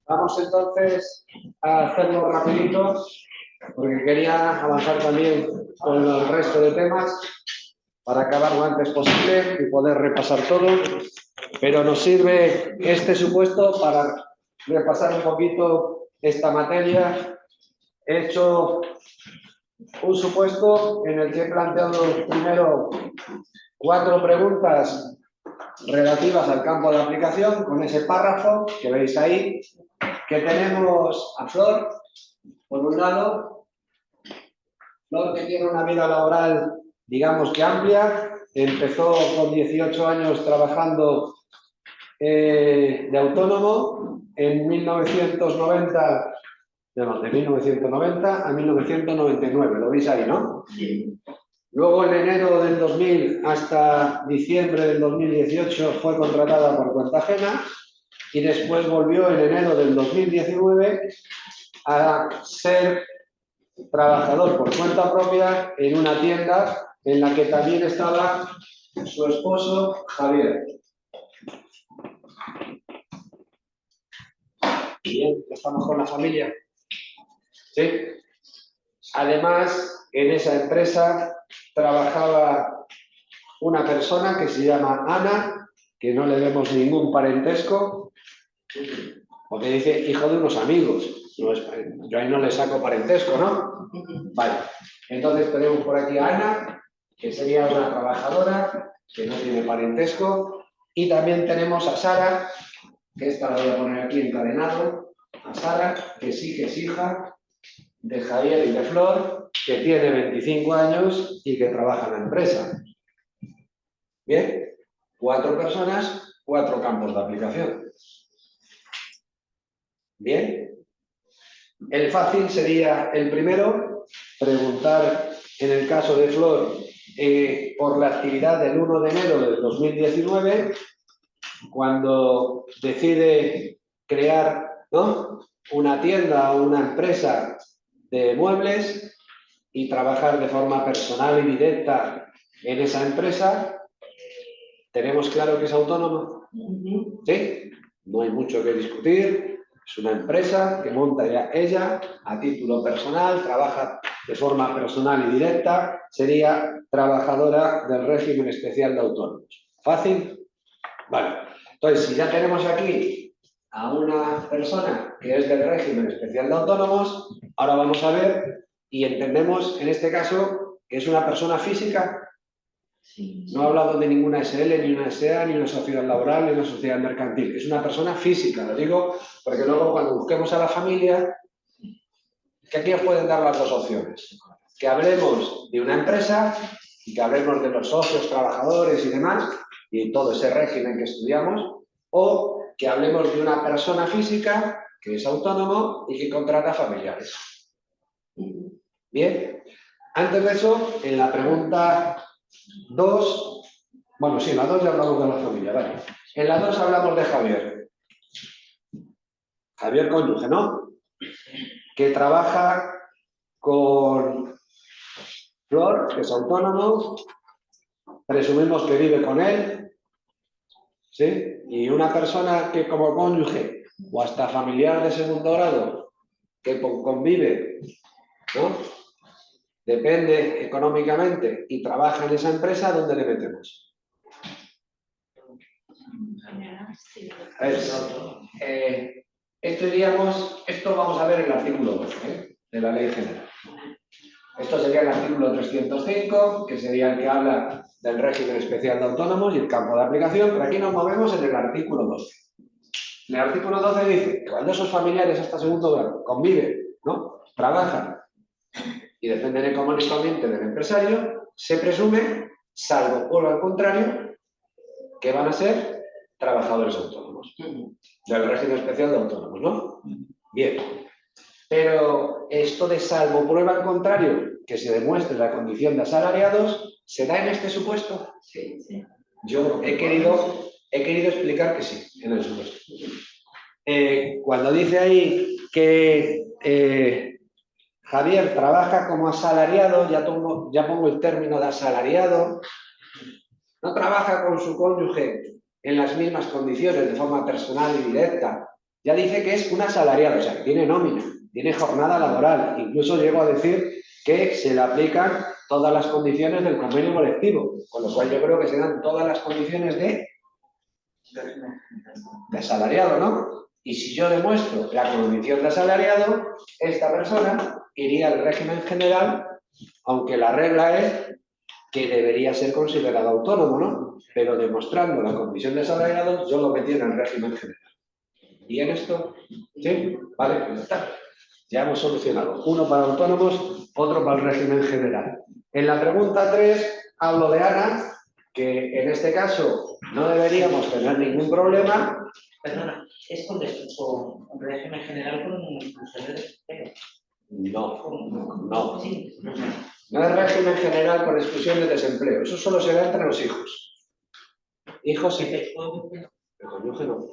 Vamos entonces a hacerlo rapidito, porque quería avanzar también con el resto de temas para acabar lo antes posible y poder repasar todo. Pero nos sirve este supuesto para repasar un poquito esta materia. He hecho un supuesto en el que he planteado primero 4 preguntas relativas al campo de aplicación, con ese párrafo que veis ahí, que tenemos a Flor, por un lado. Flor, que tiene una vida laboral, digamos que amplia, empezó con 18 años trabajando de autónomo en 1990, de 1990 a 1999, lo veis ahí, ¿no? Sí. Luego, en enero del 2000 hasta diciembre del 2018, fue contratada por cuenta ajena y después volvió en enero del 2019 a ser trabajador por cuenta propia en una tienda en la que también estaba su esposo, Javier. Bien, estamos con la familia. ¿Sí? Además, en esa empresa trabajaba una persona que se llama Ana, que no le vemos ningún parentesco, porque dice hijo de unos amigos. No es, yo ahí no le saco parentesco, ¿no? Vale. Entonces tenemos por aquí a Ana, que sería una trabajadora que no tiene parentesco, y también tenemos a Sara, que esta la voy a poner aquí encadenado, a Sara, que sí que es hija de Javier y de Flor, que tiene 25 años y que trabaja en la empresa. Bien, 4 personas, 4 campos de aplicación. Bien, el fácil sería el primero, preguntar en el caso de Flor por la actividad del 1 de enero del 2019, cuando decide crear, ¿no?, una tienda o una empresa de muebles y trabajar de forma personal y directa en esa empresa. ¿Tenemos claro que es autónoma? ¿Sí? No hay mucho que discutir. Es una empresa que monta ella a título personal, trabaja de forma personal y directa, sería trabajadora del régimen especial de autónomos. ¿Fácil? Vale. Entonces, si ya tenemos aquí a una persona que es del régimen especial de autónomos, ahora vamos a ver y entendemos en este caso que es una persona física. No he hablado de ninguna SL, ni una SA, ni una sociedad laboral, ni una sociedad mercantil. Es una persona física, lo digo porque luego cuando busquemos a la familia, que aquí os pueden dar las 2 opciones. Que hablemos de una empresa y que hablemos de los socios, trabajadores y demás, y todo ese régimen que estudiamos, o que hablemos de una persona física que es autónomo y que contrata familiares. Bien, antes de eso, en la pregunta 2, bueno, sí, en la 2 ya hablamos de la familia, vale. En la 2 hablamos de Javier. Javier cónyuge, ¿no? Que trabaja con Flor, que es autónomo, presumimos que vive con él, ¿sí? Y una persona que como cónyuge o hasta familiar de segundo grado que convive, ¿no?, depende económicamente y trabaja en esa empresa, ¿dónde le metemos? A ver, esto vamos a ver en el artículo 12 de la Ley General. Esto sería el artículo 305, que sería el que habla del régimen especial de autónomos y el campo de aplicación, pero aquí nos movemos en el artículo 12. En el artículo 12 dice que cuando esos familiares hasta segundo grado conviven, ¿no?, trabajan y dependen económicamente del empresario, se presume, salvo por al contrario, que van a ser trabajadores autónomos, del régimen especial de autónomos, ¿no? Bien. Pero esto de salvo prueba al contrario, que se demuestre la condición de asalariados, ¿se da en este supuesto? Sí. Yo he querido explicar que sí, en el supuesto. Cuando dice ahí que Javier trabaja como asalariado, ya pongo el término de asalariado, no trabaja con su cónyuge en las mismas condiciones, de forma personal y directa, ya dice que es un asalariado, o sea, que tiene nómina, tiene jornada laboral. Incluso llego a decir que se le aplican todas las condiciones del convenio colectivo, con lo cual yo creo que se dan todas las condiciones de asalariado, ¿no? Y si yo demuestro la condición de asalariado, esta persona iría al régimen general, aunque la regla es que debería ser considerado autónomo, ¿no? Pero demostrando la condición de asalariado, yo lo metí en el régimen general. ¿Y en esto? ¿Sí? Vale, pues ya está. Ya hemos solucionado. Uno para autónomos, otro para el régimen general. En la pregunta 3 hablo de Ana, que en este caso no deberíamos tener ningún problema. Perdona, ¿es con régimen general con inclusión de desempleo? No. No es régimen general con exclusión de desempleo. Eso solo se da entre los hijos. Hijos y... El cónyuge no.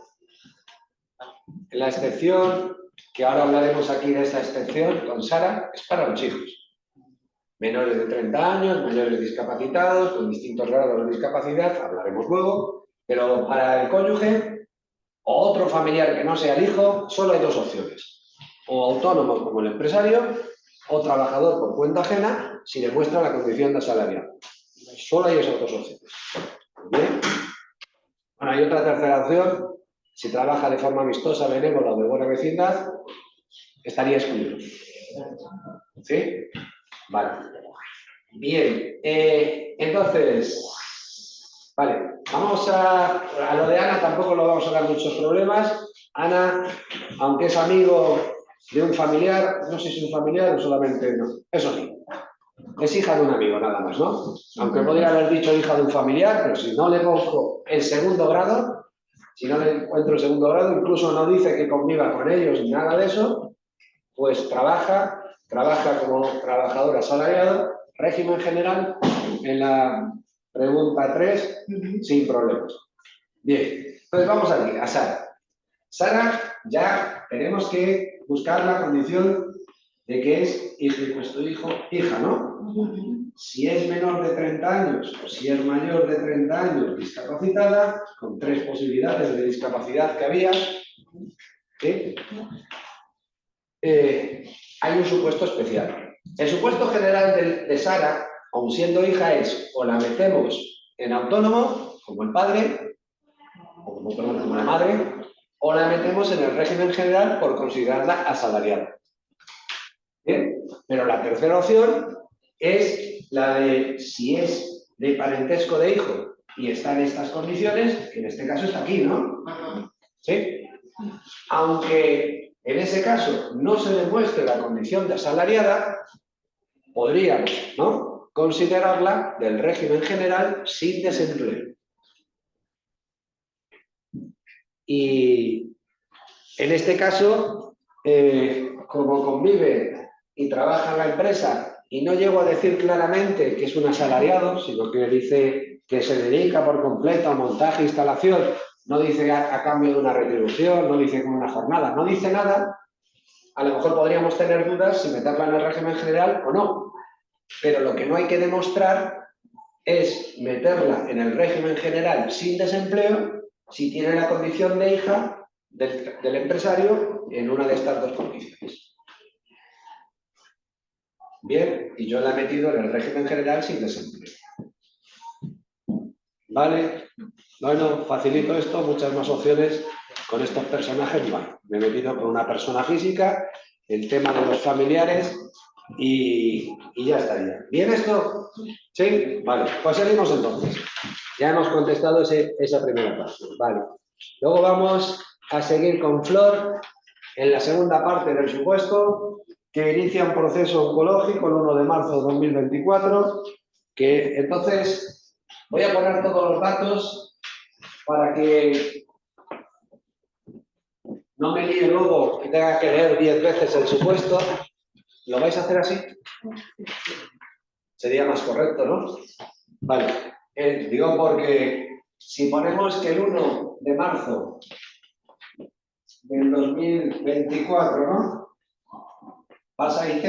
En la excepción, que ahora hablaremos aquí de esta excepción con Sara, es para los hijos. Menores de 30 años, mayores discapacitados, con distintos grados de discapacidad, hablaremos luego, pero para el cónyuge o otro familiar que no sea el hijo, solo hay dos opciones. O autónomo como el empresario, o trabajador por cuenta ajena, si demuestra la condición de asalariado. Solo hay esas dos opciones. ¿Bien? Bueno, hay otra tercera opción. Si trabaja de forma amistosa, benévola o de buena vecindad, estaría excluido. ¿Sí? Vale. Bien. Entonces, vale. Vamos a lo de Ana, tampoco lo vamos a dar muchos problemas. Ana, aunque es amigo de un familiar, no sé si es un familiar o solamente no. Eso sí. Es hija de un amigo, nada más, ¿no? Aunque podría haber dicho hija de un familiar, pero si no le pongo el segundo grado, si no le encuentro el segundo grado, incluso no dice que conviva con ellos ni nada de eso, pues trabaja como trabajador asalariado, régimen general, en la pregunta 3, sin problemas. Bien, entonces vamos aquí, a Sara. Sara, ya tenemos que buscar la condición de que es hija, ¿no? Si es menor de 30 años o si es mayor de 30 años discapacitada, con 3 posibilidades de discapacidad que había, ¿sí? Hay un supuesto especial. El supuesto general de Sara, aun siendo hija, es o la metemos en autónomo, como el padre, o como la madre, o la metemos en el régimen general por considerarla asalariada. ¿Bien? Pero la tercera opción es la de si es de parentesco de hijo y está en estas condiciones, que en este caso está aquí, ¿no? ¿Sí? Aunque en ese caso no se demuestre la condición de asalariada, podríamos, ¿no?, considerarla del régimen general sin desempleo. Y en este caso, como convive y trabaja en la empresa, y no llego a decir claramente que es un asalariado, sino que dice que se dedica por completo a montaje e instalación, no dice a cambio de una retribución, no dice con una jornada, no dice nada, a lo mejor podríamos tener dudas si meterla en el régimen general o no. Pero lo que no hay que demostrar es meterla en el régimen general sin desempleo si tiene la condición de hija del empresario en una de estas dos condiciones. Bien, y yo la he metido en el régimen general sin desempleo. ¿Vale? Bueno, facilito esto, muchas más opciones con estos personajes. Bueno, me he metido con una persona física, el tema de los familiares y ya estaría. ¿Bien esto? ¿Sí? Vale, pues seguimos entonces. Ya hemos contestado esa primera parte. Vale. Luego vamos a seguir con Flor en la segunda parte del supuesto, que inicia un proceso oncológico el 1 de marzo de 2024, que entonces voy a poner todos los datos para que no me líe luego que tenga que leer 10 veces el supuesto. ¿Lo vais a hacer así? Sería más correcto, ¿no? Vale. Digo porque si ponemos que el 1 de marzo del 2024, ¿no?, pasa a IT.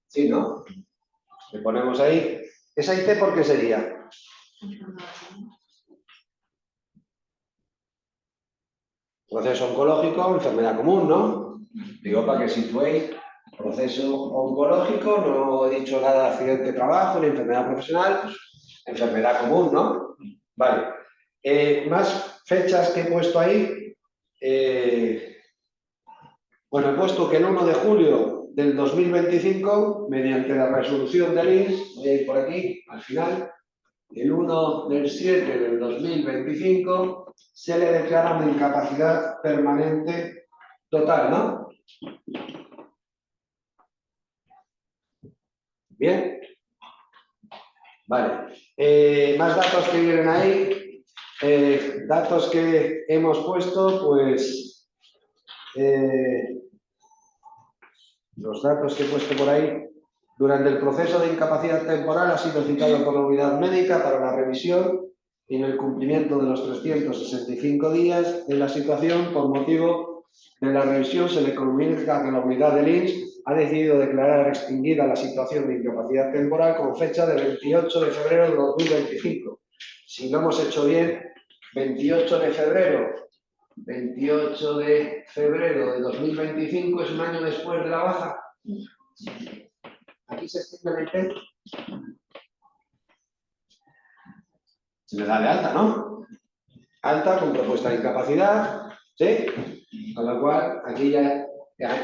Sí, ¿no? Le ponemos ahí. ¿Esa IT por qué sería? Proceso oncológico, enfermedad común, ¿no? Digo, para que situéis proceso oncológico, no he dicho nada de accidente de trabajo ni enfermedad profesional, pues, enfermedad común, ¿no? Vale. Más fechas que he puesto ahí. Bueno, he puesto que el 1 de julio del 2025, mediante la resolución del INS, voy a ir por aquí, al final, el 1 del 7 del 2025, se le declara una incapacidad permanente total, ¿no? Bien. Vale. Más datos que vienen ahí. Datos que hemos puesto, pues... los datos que he puesto por ahí. Durante el proceso de incapacidad temporal ha sido citado por la unidad médica para la revisión y en el cumplimiento de los 365 días de la situación, por motivo de la revisión, se le comunica que la unidad del INS ha decidido declarar extinguida la situación de incapacidad temporal con fecha de 28 de febrero de 2025. Si lo hemos hecho bien, 28 de febrero 28 de febrero de 2025 es un año después de la baja. Aquí se extiende el IT. Se me da de alta, ¿no? Alta con propuesta de incapacidad, ¿sí? Con lo cual, aquí ya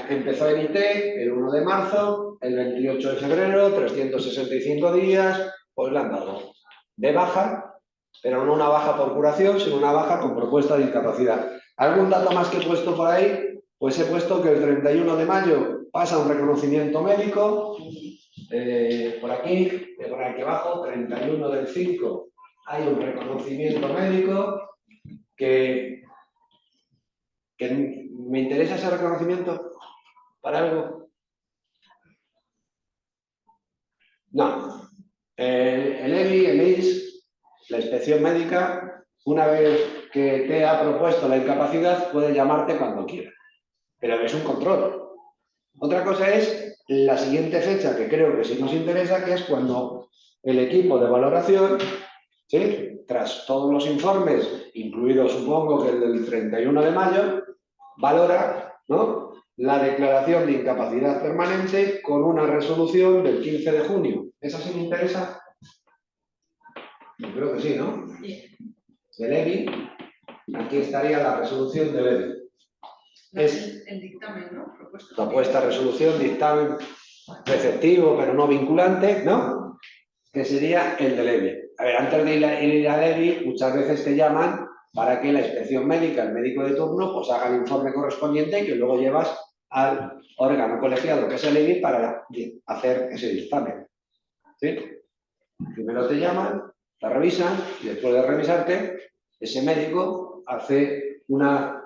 empezó en IT el 1 de marzo, el 28 de febrero, 365 días, pues le han dado de baja, pero no una baja por curación, sino una baja con propuesta de incapacidad. ¿Algún dato más que he puesto por ahí? Pues he puesto que el 31 de mayo pasa un reconocimiento médico, por aquí abajo, 31 del 5, hay un reconocimiento médico que me interesa ese reconocimiento para algo. No. El EBI, el INS, la inspección médica, una vez que te ha propuesto la incapacidad, puede llamarte cuando quiera. Pero es un control. Otra cosa es la siguiente fecha, que creo que sí nos interesa, que es cuando el equipo de valoración, ¿sí?, tras todos los informes, incluido supongo que el del 31 de mayo, valora, ¿no?, la declaración de incapacidad permanente con una resolución del 15 de junio. ¿Esa sí me interesa? Yo creo que sí, ¿no? Del EBI, aquí estaría la resolución del EBI. Es el dictamen, ¿no? Propuesta, resolución, dictamen preceptivo, pero no vinculante, ¿no? Que sería el del EBI. A ver, antes de ir al EBI, muchas veces te llaman para que la inspección médica, el médico de turno, pues haga el informe correspondiente y que luego llevas al órgano colegiado, que es el EBI, para hacer ese dictamen. ¿Sí? Primero te llaman, la revisan y después de revisarte, ese médico hace una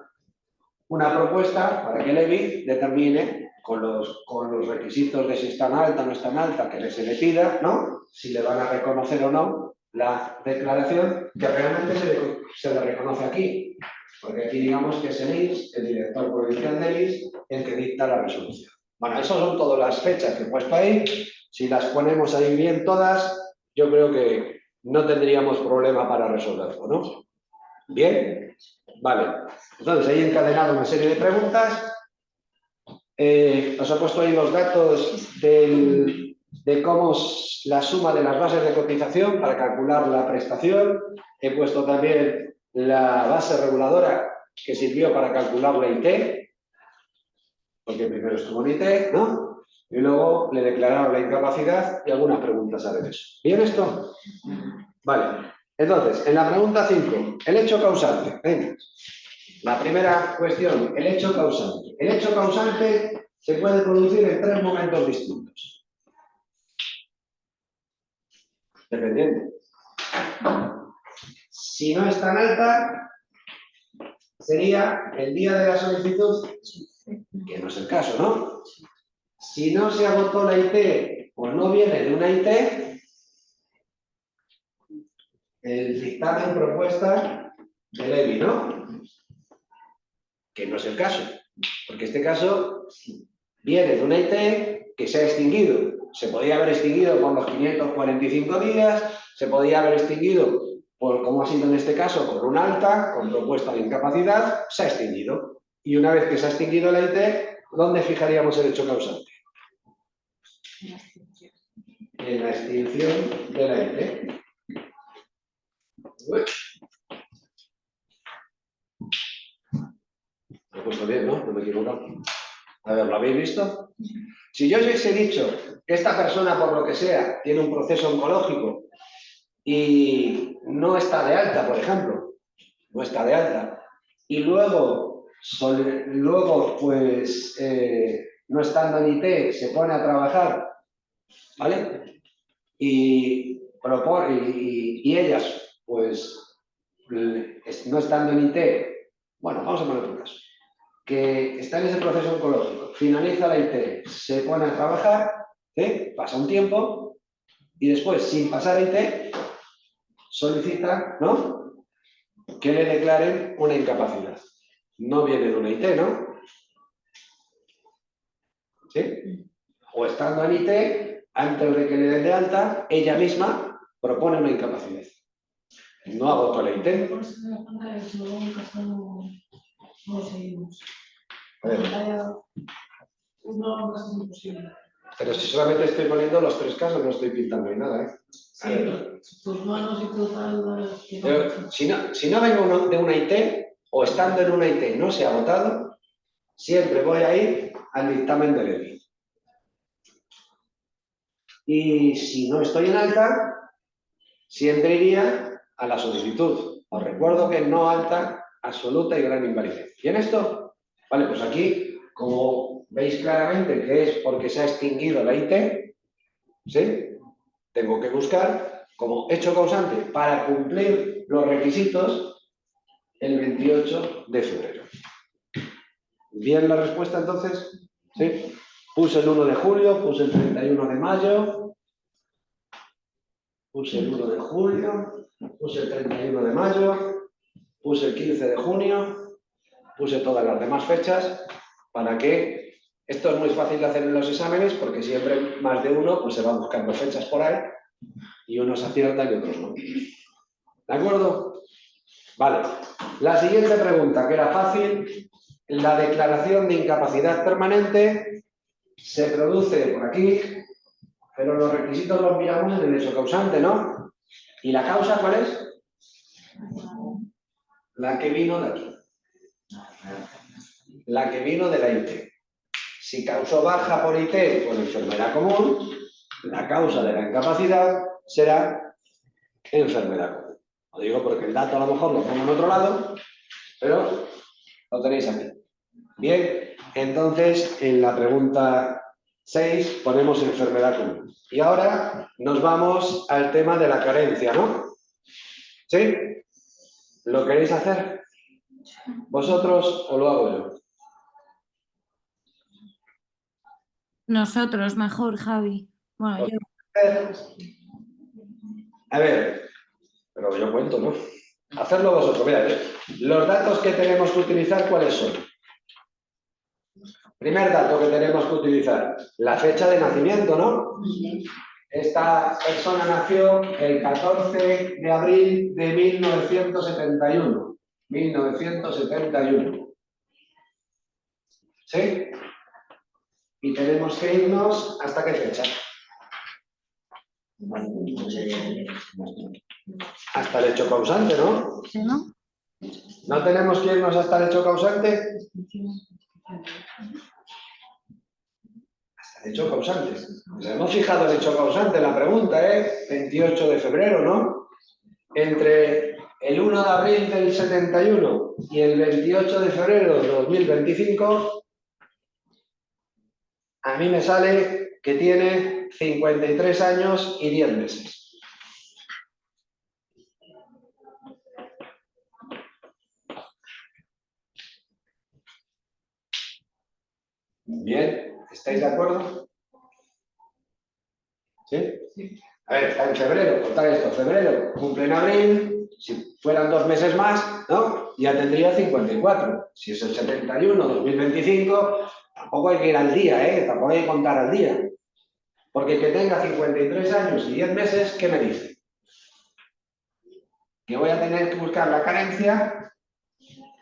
propuesta para que el EBI determine con los requisitos de si está en alta o no está en alta, que se le pida, ¿no?, si le van a reconocer o no la declaración, que realmente se le reconoce aquí, porque aquí digamos que es el INS, el director provincial del INS, el que dicta la resolución. Bueno, esas son todas las fechas que he puesto ahí. Si las ponemos ahí bien todas, yo creo que no tendríamos problema para resolverlo, ¿no? ¿Bien? Vale. Entonces, ahí he encadenado una serie de preguntas. Os he puesto ahí los datos de cómo es la suma de las bases de cotización para calcular la prestación. He puesto también la base reguladora que sirvió para calcular la IT, porque primero estuvo en IT, ¿no? Y luego le declararon la incapacidad y algunas preguntas haré de eso. ¿Bien esto? Vale. Entonces, en la pregunta 5, el hecho causante. Venga. La primera cuestión, el hecho causante. El hecho causante se puede producir en 3 momentos distintos. Dependiendo. Si no es tan alta, sería el día de la solicitud, que no es el caso, ¿no? Si no se agotó la IT o no viene de una IT, el dictamen propuesta del EBI, ¿no? Que no es el caso, porque este caso viene de una IT que se ha extinguido. Se podía haber extinguido por los 545 días, se podía haber extinguido como ha sido en este caso, con un alta, con propuesta de incapacidad, se ha extinguido. Y una vez que se ha extinguido la IT, ¿dónde fijaríamos el hecho causante? En la extinción de la IT. Uy. Lo he puesto bien, ¿no? No me he equivocado. A ver, ¿lo habéis visto? Si yo os he dicho que esta persona, por lo que sea, tiene un proceso oncológico y no está de alta, por ejemplo, no está de alta, y luego pues, no estando en IT, se pone a trabajar, ¿vale? Y ellas, pues, no estando en IT, bueno, vamos a poner un caso, que está en ese proceso oncológico, finaliza la IT, se pone a trabajar, pasa un tiempo, y después, sin pasar a IT, solicita, ¿no?, que le declaren una incapacidad. No viene de una IT, ¿no? ¿Sí? O estando en IT, antes de que le den de alta, ella misma propone una incapacidad. No agotó la IT. A ver. Pero si solamente estoy poniendo los tres casos, no estoy pintando ni nada, ¿eh? Sí, tus manos y total. Pero, si no vengo de una IT, o estando en una IT no se ha agotado, siempre voy a ir al dictamen de ley. Y si no estoy en alta, siempre iría a la solicitud. Os recuerdo que no alta, absoluta y gran invalidez. ¿Y en esto? Vale, pues aquí, como veis claramente que es porque se ha extinguido la IT, ¿sí?, tengo que buscar como hecho causante para cumplir los requisitos el 28 de febrero. ¿Bien la respuesta entonces? ¿Sí? Puse el 1 de julio, puse el 31 de mayo, puse el 1 de julio, puse el 31 de mayo, puse el 15 de junio, puse todas las demás fechas para que... Esto es muy fácil de hacer en los exámenes porque siempre más de uno pues se va buscando fechas por ahí y unos aciertan y otros no. ¿De acuerdo? Vale. La siguiente pregunta, que era fácil. La declaración de incapacidad permanente se produce por aquí, pero los requisitos los miramos en el hecho causante, ¿no? ¿Y la causa cuál es? La que vino de aquí. La que vino de la IT. Si causó baja por IT por enfermedad común, la causa de la incapacidad será enfermedad común. Lo digo porque el dato a lo mejor lo pongo en otro lado, pero lo tenéis aquí. Bien, entonces en la pregunta 6 ponemos enfermedad común. Y ahora nos vamos al tema de la carencia, ¿no? ¿Sí? ¿Lo queréis hacer vosotros o lo hago yo? Nosotros, mejor, Javi. Bueno, yo. A ver, pero yo cuento, ¿no? Hacerlo vosotros. Mirad, los datos que tenemos que utilizar, ¿cuáles son? Primer dato que tenemos que utilizar, la fecha de nacimiento, ¿no? Esta persona nació el 14 de abril de 1971. 1971. ¿Sí? Y tenemos que irnos ¿hasta qué fecha? Hasta el hecho causante, ¿no? ¿Sí, no? ¿No tenemos que irnos hasta el hecho causante? Hasta el hecho causante. Nos hemos fijado el hecho causante en la pregunta, ¿eh? 28 de febrero, ¿no? Entre el 1 de abril del 71 y el 28 de febrero de 2025, a mí me sale que tiene 53 años y 10 meses. Bien, ¿estáis de acuerdo? ¿Sí? Sí. A ver, está en febrero, contar esto, febrero, cumple en abril, si fueran 2 meses más, ¿no? Ya tendría 54. Si es el 71, 2025, tampoco hay que ir al día, ¿eh? Tampoco hay que contar al día. Porque el que tenga 53 años y 10 meses, ¿qué me dice? que voy a tener que buscar la carencia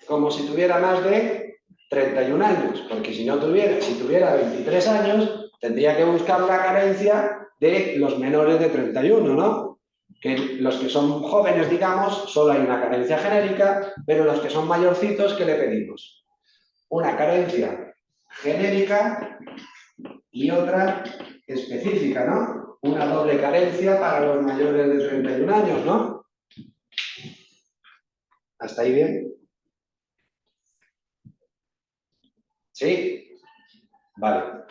como si tuviera más de 31 años, porque si tuviera 23 años, tendría que buscar la carencia de los menores de 31, ¿no? Que los que son jóvenes, digamos, solo hay una carencia genérica, pero los que son mayorcitos, ¿qué le pedimos? Una carencia genérica y otra específica, ¿no? Una doble carencia para los mayores de 31 años, ¿no? ¿Hasta ahí bien? ¿Sí? Vale.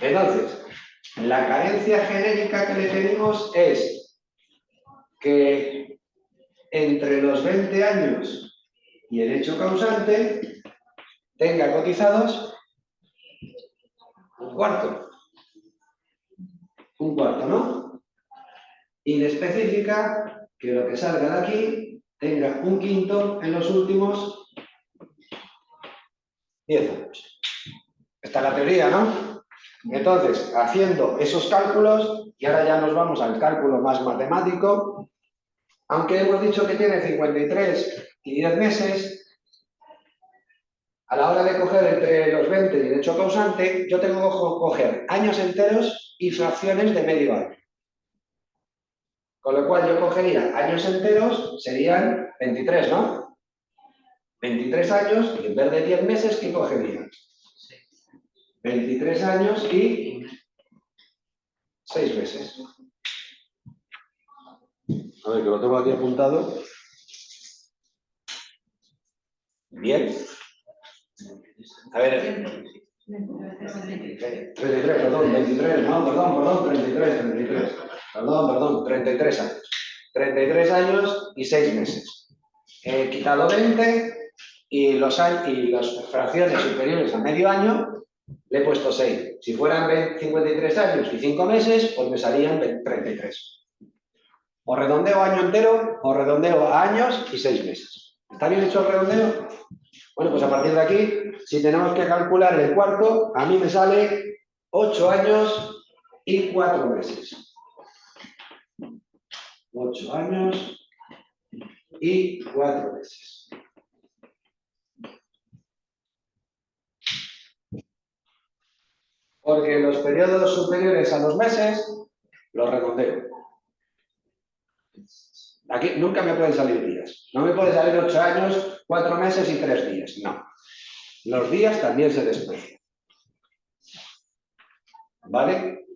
Entonces, la carencia genérica que le pedimos es que entre los 20 años y el hecho causante tenga cotizados un cuarto. Un cuarto, ¿no? Y le especifica que lo que salga de aquí tenga un quinto en los últimos 10 años. Esta es la teoría, ¿no? Entonces, haciendo esos cálculos, y ahora ya nos vamos al cálculo más matemático, aunque hemos dicho que tiene 53 y 10 meses, a la hora de coger entre los 20 y el hecho causante, yo tengo que coger años enteros y fracciones de medio año. Con lo cual yo cogería años enteros, serían 23, ¿no? 23 años, y en vez de 10 meses, ¿qué cogería? 23 años y 6 meses. A ver, que lo tengo aquí apuntado. Bien. A ver. 33, perdón, 23, no, perdón, 33. Perdón, 33 años. 33 años y 6 meses. He quitado 20 y las fracciones superiores a medio año le he puesto 6. Si fueran 53 años y 5 meses, pues me salían 33. O redondeo a año entero o redondeo a años y 6 meses. ¿Está bien hecho el redondeo? Bueno, pues a partir de aquí, si tenemos que calcular el cuarto, a mí me sale 8 años y 4 meses. 8 años y 4 meses. Porque los periodos superiores a los meses los redondeo. Aquí nunca me pueden salir días. No me pueden salir 8 años, 4 meses y 3 días. No. Los días también se desprecian. ¿Vale?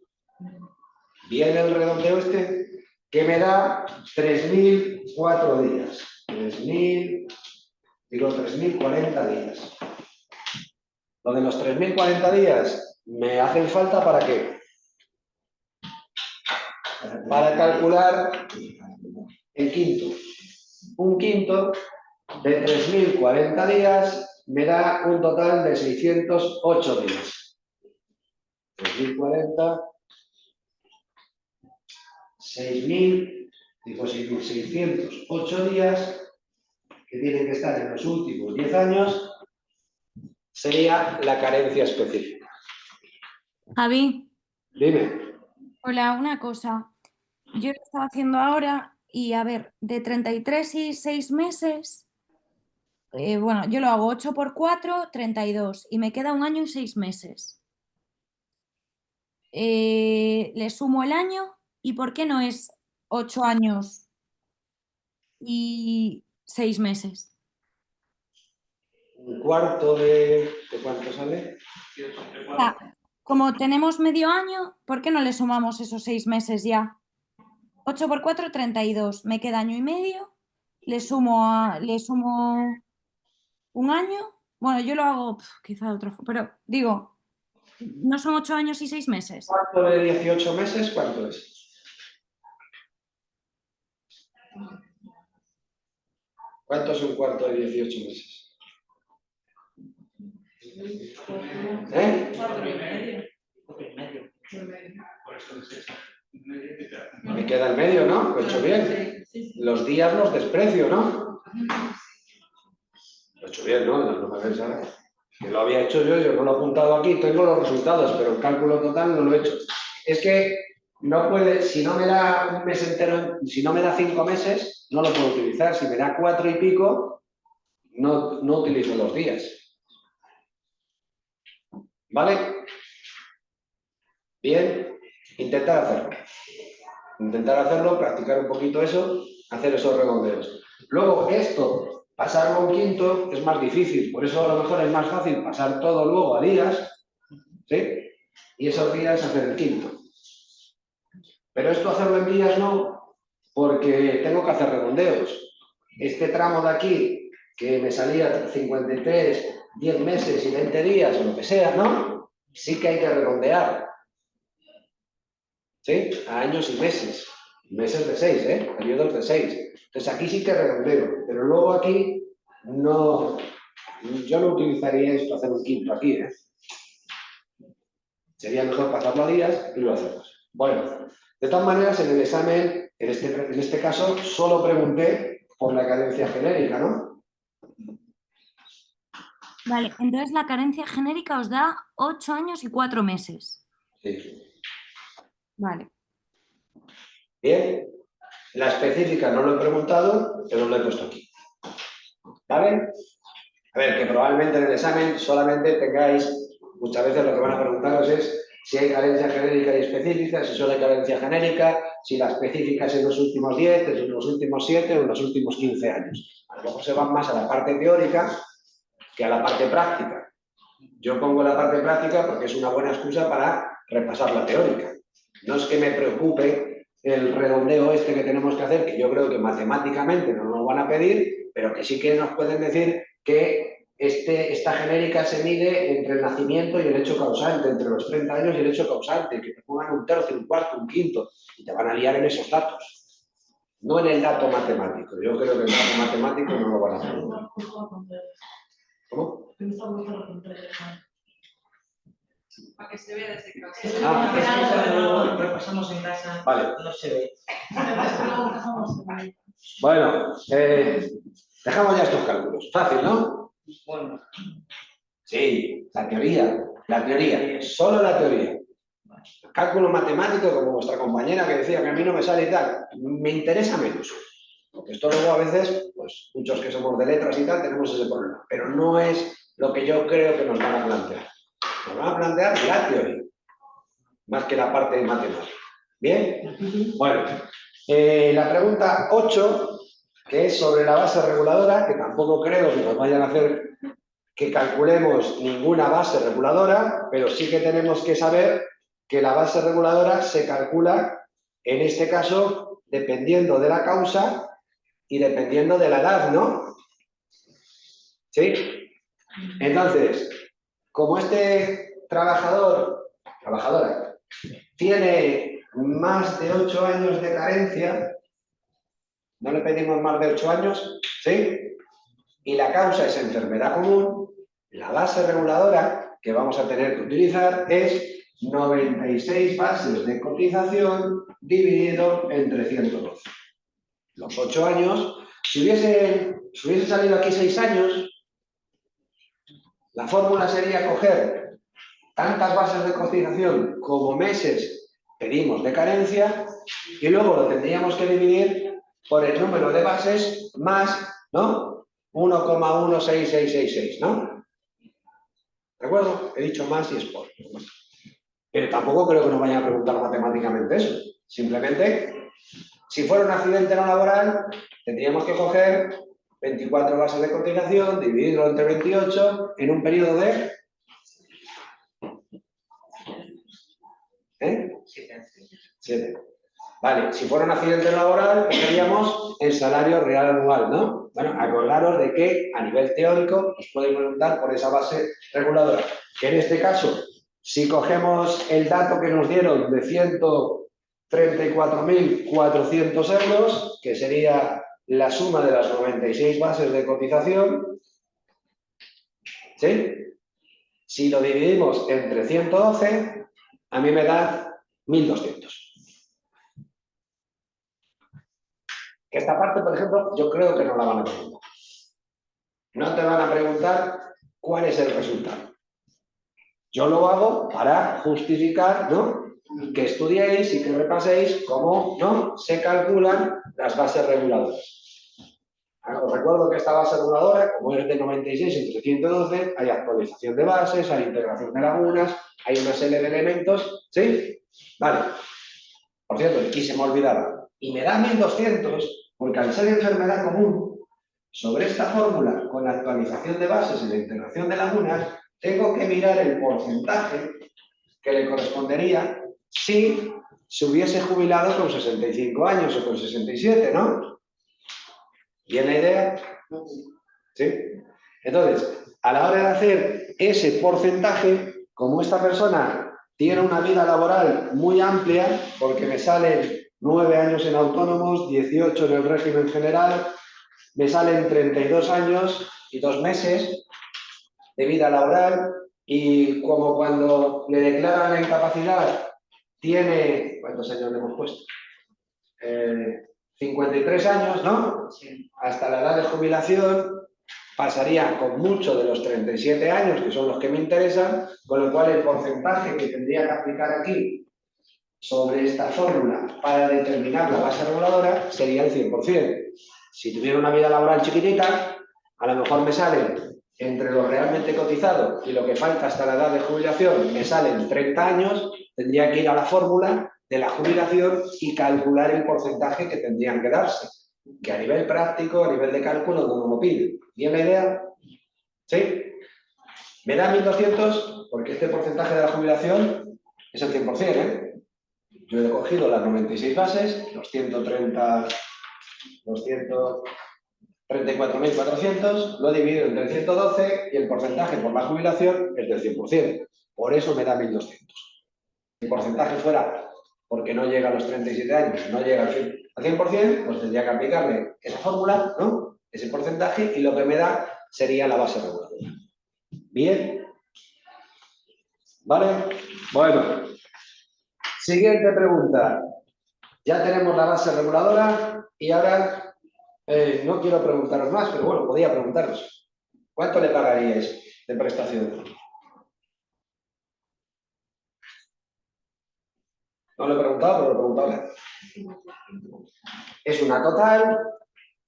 Viene el redondeo este que me da 3.004 días. 3.040 días. Lo de los 3.040 días me hacen falta ¿para qué? Para calcular el quinto. Un quinto de 3.040 días me da un total de 608 días. 3.040, 6.608 días que tienen que estar en los últimos 10 años sería la carencia específica. Javi, Dime. hola, una cosa. Yo lo estaba haciendo ahora y a ver, de 33 y 6 meses, bueno, yo lo hago 8 por 4, 32 y me queda un año y 6 meses. Le sumo el año y ¿por qué no es 8 años y 6 meses? Un cuarto de cuánto sale. O sea, como tenemos medio año, ¿por qué no le sumamos esos 6 meses ya? 8 por 4, 32. Me queda año y medio. Le sumo un año. Bueno, yo lo hago quizá de otra forma, pero digo, ¿no son 8 años y 6 meses? ¿Cuarto de 18 meses cuánto es? ¿Cuánto es un cuarto de 18 meses? ¿Eh? 4,5. Me queda el medio, ¿no? Lo he hecho bien. Los días los desprecio, ¿no? Lo he hecho bien, ¿no? No me pensaba que lo había hecho yo no lo he apuntado aquí, tengo los resultados, pero el cálculo total no lo he hecho. Es que no puede, si no me da un mes entero, si no me da 5 meses, no lo puedo utilizar. Si me da 4 y pico, no utilizo los días. ¿Vale? Bien, intentar hacerlo. Intentar hacerlo, practicar un poquito eso, hacer esos redondeos. Luego, esto, pasarlo a un quinto, es más difícil. Por eso a lo mejor es más fácil pasar todo luego a días, ¿sí? Y esos días hacer el quinto. Pero esto hacerlo en días no, porque tengo que hacer redondeos. Este tramo de aquí, que me salía 53, 10 meses y 20 días o lo que sea, ¿no? Sí que hay que redondear. ¿Sí? A años y meses. Meses de 6, ¿eh? Periodos de 6. Entonces aquí sí que redondeo, pero luego aquí no. Yo no utilizaría esto, hacer un quinto aquí, ¿eh? Sería mejor pasarlo a días y lo hacemos. Bueno, de todas maneras, en el examen, en este caso, solo pregunté por la cadencia genérica, ¿no? Vale, entonces la carencia genérica os da 8 años y 4 meses. Sí. Vale. Bien. La específica no lo he preguntado, pero lo he puesto aquí. ¿Vale? A ver, que probablemente en el examen solamente tengáis, muchas veces lo que van a preguntaros es si hay carencia genérica y específica, si solo hay carencia genérica, si la específica es en los últimos 10, en los últimos 7 o en los últimos 15 años. A lo mejor se van más a la parte teórica que a la parte práctica. Yo pongo la parte práctica porque es una buena excusa para repasar la teórica. No es que me preocupe el redondeo este que tenemos que hacer, que yo creo que matemáticamente no nos lo van a pedir, pero que sí que nos pueden decir que esta genérica se mide entre el nacimiento y el hecho causante, entre los 30 años y el hecho causante, que te pongan un tercio, un cuarto, un quinto, y te van a liar en esos datos. No en el dato matemático. Yo creo que el dato matemático no lo van a hacer. ¿Cómo? Para que se vea desde casa. Ah, Es que cuando luego repasamos en casa, vale. no se ve. Bueno, dejamos ya estos cálculos. Fácil, ¿no? Bueno, Sí, la teoría, solo la teoría. Cálculo matemático, como vuestra compañera que decía que a mí no me sale y tal, me interesa menos. Porque esto luego a veces, pues muchos que somos de letras y tal, tenemos ese problema. Pero no es lo que yo creo que nos van a plantear. Nos van a plantear la teoría, más que la parte matemática. ¿Bien? Bueno, la pregunta 8, que es sobre la base reguladora, que tampoco creo que nos vayan a hacer que calculemos ninguna base reguladora, pero sí que tenemos que saber que la base reguladora se calcula, en este caso, dependiendo de la causa y dependiendo de la edad, ¿no? ¿Sí? Entonces, como este trabajadora, tiene más de 8 años de carencia, no le pedimos más de 8 años, ¿sí? Y la causa es enfermedad común, la base reguladora que vamos a tener que utilizar es 96 bases de cotización dividido entre 112. Los 8 años, si hubiese salido aquí 6 años, la fórmula sería coger tantas bases de cotización como meses pedimos de carencia y luego lo tendríamos que dividir por el número de bases más, ¿no? 1,16666, ¿no? ¿De acuerdo? He dicho más y es por. Pero tampoco creo que nos vayan a preguntar matemáticamente eso. Simplemente, si fuera un accidente no laboral, tendríamos que coger 24 bases de cotización, dividirlo entre 28 en un periodo de... ¿Eh? 7. Vale, si fuera un accidente laboral, cogeríamos el salario real anual, ¿no? Bueno, acordaros de que a nivel teórico os podéis preguntar por esa base reguladora. Que en este caso, si cogemos el dato que nos dieron de 134.400 euros, que sería la suma de las 96 bases de cotización, ¿sí? Si lo dividimos entre 112, a mí me da 1.200. Esta parte, por ejemplo, yo creo que no la van a preguntar. No te van a preguntar cuál es el resultado. Yo lo hago para justificar, ¿no?, que estudiéis y que repaséis cómo, ¿no?, se calculan las bases reguladoras. Os recuerdo que esta base reguladora, como es de 96 entre 112, hay actualización de bases, hay integración de lagunas, hay una serie de elementos, ¿sí? Vale. Por cierto, y se me olvidaba. Y me da 1200, porque al ser enfermedad común, sobre esta fórmula, con la actualización de bases y la integración de lagunas, tengo que mirar el porcentaje que le correspondería si se hubiese jubilado con 65 años o con 67, ¿no? ¿Bien la idea? ¿Sí? Entonces, a la hora de hacer ese porcentaje, como esta persona tiene una vida laboral muy amplia, porque me salen 9 años en autónomos, 18 en el régimen general, me salen 32 años y 2 meses de vida laboral, y como cuando le declaran la incapacidad tiene, ¿cuántos años le hemos puesto? 53 años, ¿no? Sí. Hasta la edad de jubilación pasaría con mucho de los 37 años, que son los que me interesan, con lo cual el porcentaje que tendría que aplicar aquí sobre esta fórmula para determinar la base reguladora sería el 100%. Si tuviera una vida laboral chiquitita, a lo mejor me salen entre lo realmente cotizado y lo que falta hasta la edad de jubilación, me salen 30 años, tendría que ir a la fórmula de la jubilación y calcular el porcentaje que tendrían que darse, que a nivel práctico, a nivel de cálculo, no me lo piden. ¿Bien la idea? ¿Sí? Me da 1200 porque este porcentaje de la jubilación es el 100%, ¿eh? Yo he cogido las 96 bases, los 234.400, lo he dividido entre 112 y el porcentaje por la jubilación es del 100%. Por eso me da 1200. Si el porcentaje fuera porque no llega a los 37 años, no llega al 100%, pues tendría que aplicarle esa fórmula, ¿no?, ese porcentaje, y lo que me da sería la base reguladora. ¿Bien? ¿Vale? Bueno. Siguiente pregunta. Ya tenemos la base reguladora y ahora no quiero preguntaros más, pero bueno, podía preguntaros. ¿Cuánto le pagaríais de prestación? No lo he preguntado, pero lo he preguntado. Es una total,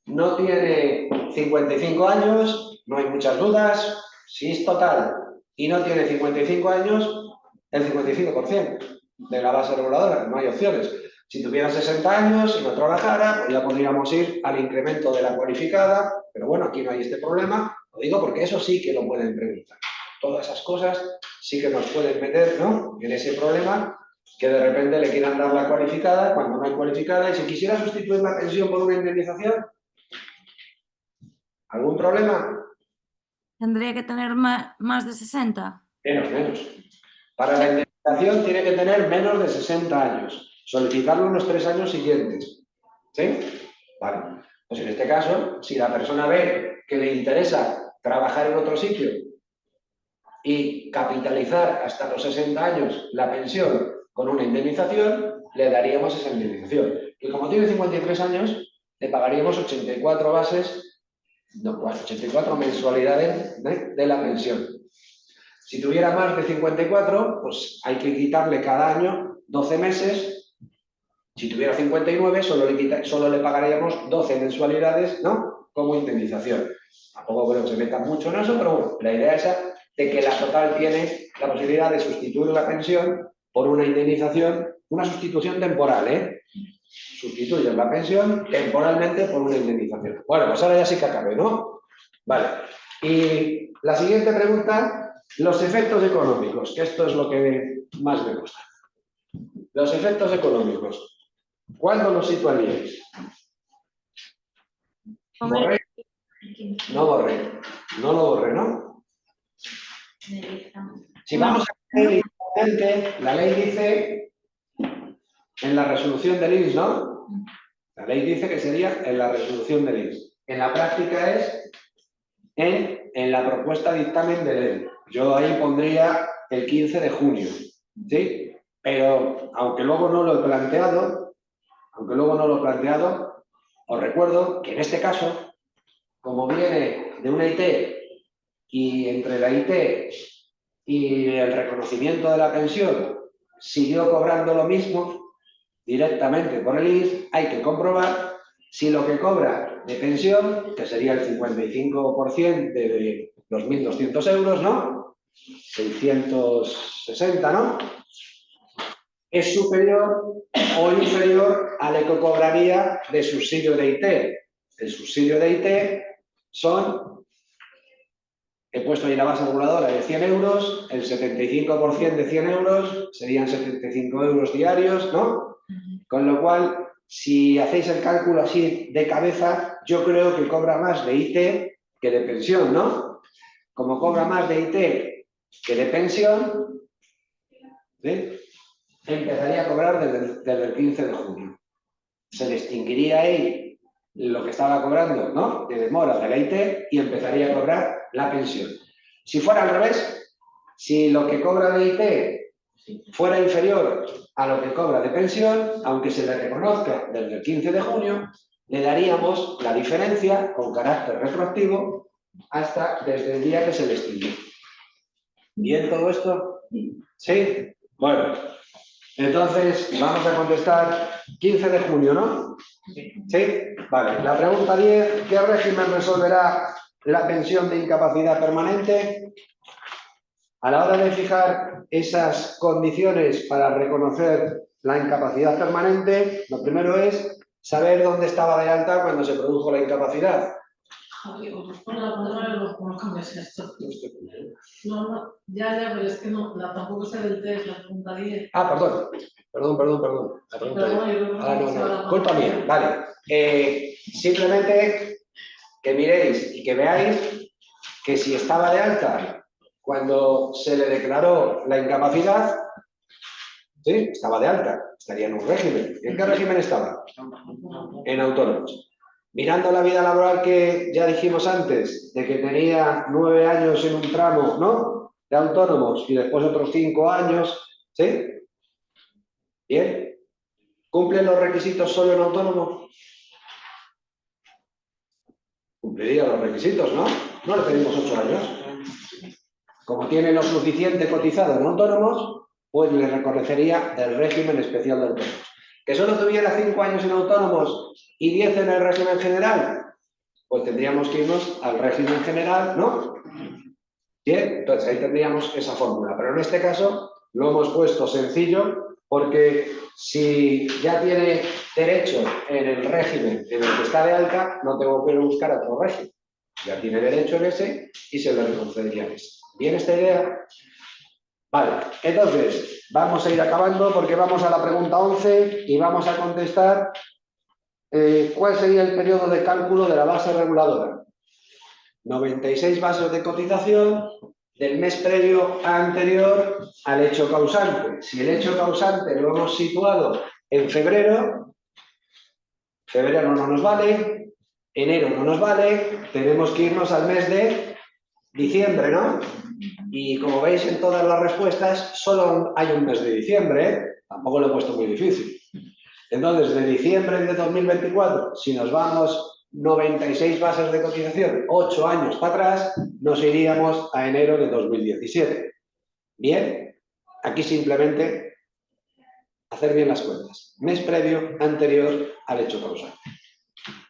no tiene 55 años, no hay muchas dudas. Si es total y no tiene 55 años, el 55% de la base reguladora, no hay opciones. Si tuviera 60 años y no trabajara, pues ya podríamos ir al incremento de la cualificada, pero bueno, aquí no hay este problema. Lo digo porque eso sí que lo pueden preguntar. Todas esas cosas sí que nos pueden meter, ¿no?, en ese problema, que de repente le quieran dar la cualificada cuando no hay cualificada, y si quisiera sustituir la pensión por una indemnización. ¿Algún problema? ¿Tendría que tener más de 60? Menos. Para la indemnización tiene que tener menos de 60 años. Solicitarlo en los 3 años siguientes. ¿Sí? Vale. Pues en este caso, si la persona ve que le interesa trabajar en otro sitio y capitalizar hasta los 60 años la pensión con una indemnización, le daríamos esa indemnización. Y como tiene 53 años, le pagaríamos 84 bases, no, 84 mensualidades de la pensión. Si tuviera más de 54, pues hay que quitarle cada año 12 meses. Si tuviera 59, solo le pagaríamos 12 mensualidades, ¿no?, como indemnización. Tampoco creo que se meta mucho en eso, pero bueno, la idea es esa de que la total tiene la posibilidad de sustituir la pensión por una indemnización, una sustitución temporal, ¿eh? Sustituyes la pensión temporalmente por una indemnización. Bueno, pues ahora ya sí que acabe, ¿no? Vale. Y la siguiente pregunta, los efectos económicos, que esto es lo que más me gusta. Los efectos económicos. ¿Cuándo los situaríais? ¿Borré? No borré. No lo borré, ¿no? Si vamos a la ley dice en la resolución del INS, ¿no? La ley dice que sería en la resolución del INS. En la práctica es en la propuesta de dictamen de ley. Yo ahí pondría el 15 de junio, ¿sí? Pero aunque luego no lo he planteado, os recuerdo que en este caso, como viene de una IT y entre la IT y el reconocimiento de la pensión siguió cobrando lo mismo directamente por el IRS, hay que comprobar si lo que cobra de pensión, que sería el 55% de los 1.200 euros, ¿no? 660, ¿no? Es superior o inferior a lo que cobraría de subsidio de IT. El subsidio de IT son, he puesto ahí la base reguladora de 100 euros, el 75% de 100 euros serían 75 euros diarios, ¿no? Con lo cual, si hacéis el cálculo así de cabeza, yo creo que cobra más de IT que de pensión, ¿no? Como cobra más de IT que de pensión, ¿sí? Empezaría a cobrar desde el 15 de junio. Se le extinguiría ahí lo que estaba cobrando, ¿no? De demora de la IT y empezaría a cobrar la pensión. Si fuera al revés, si lo que cobra de IT fuera inferior a lo que cobra de pensión, aunque se le reconozca desde el 15 de junio, le daríamos la diferencia con carácter retroactivo hasta desde el día que se le extinguió. ¿Bien todo esto? ¿Sí? Bueno, entonces vamos a contestar 15 de junio, ¿no? ¿Sí? Vale. La pregunta 10, ¿qué régimen resolverá la pensión de incapacidad permanente? A la hora de fijar esas condiciones para reconocer la incapacidad permanente, lo primero es saber dónde estaba de alta cuando se produjo la incapacidad. ¿Cómo cambias esto? No, ya, pero es que no, tampoco sé del test, la pregunta 10. Ah, perdón. La pregunta 10. No, culpa mía. Vale. Simplemente que miréis y que veáis que si estaba de alta cuando se le declaró la incapacidad, ¿sí? Estaba de alta, estaría en un régimen. ¿En qué régimen estaba? En autónomos. Mirando la vida laboral que ya dijimos antes, de que tenía 9 años en un tramo, ¿no? De autónomos y después otros 5 años, ¿sí? Bien. ¿Cumplen los requisitos solo en autónomo? Cumpliría los requisitos, ¿no? No le pedimos 8 años. Como tiene lo suficiente cotizado en autónomos, pues le reconocería el régimen especial de autónomos. ¿Que solo tuviera 5 años en autónomos y 10 en el régimen general? Pues tendríamos que irnos al régimen general, ¿no? Bien, entonces ahí tendríamos esa fórmula. Pero en este caso lo hemos puesto sencillo porque si ya tiene derecho en el régimen en el que está de alta, no tengo que buscar otro régimen. Ya tiene derecho en ese y se le reconocería en ese. ¿Bien esta idea? Vale, entonces vamos a ir acabando porque vamos a la pregunta 11 y vamos a contestar ¿cuál sería el periodo de cálculo de la base reguladora? 96 bases de cotización del mes previo anterior al hecho causante. Si el hecho causante lo hemos situado en febrero no nos vale, enero no nos vale, tenemos que irnos al mes de diciembre, ¿no? Y como veis en todas las respuestas, solo hay un mes de diciembre, ¿eh? Tampoco lo he puesto muy difícil. Entonces, de diciembre de 2024, si nos vamos 96 bases de cotización, 8 años para atrás, nos iríamos a enero de 2017. Bien, aquí simplemente hacer bien las cuentas. Mes previo anterior al hecho causante.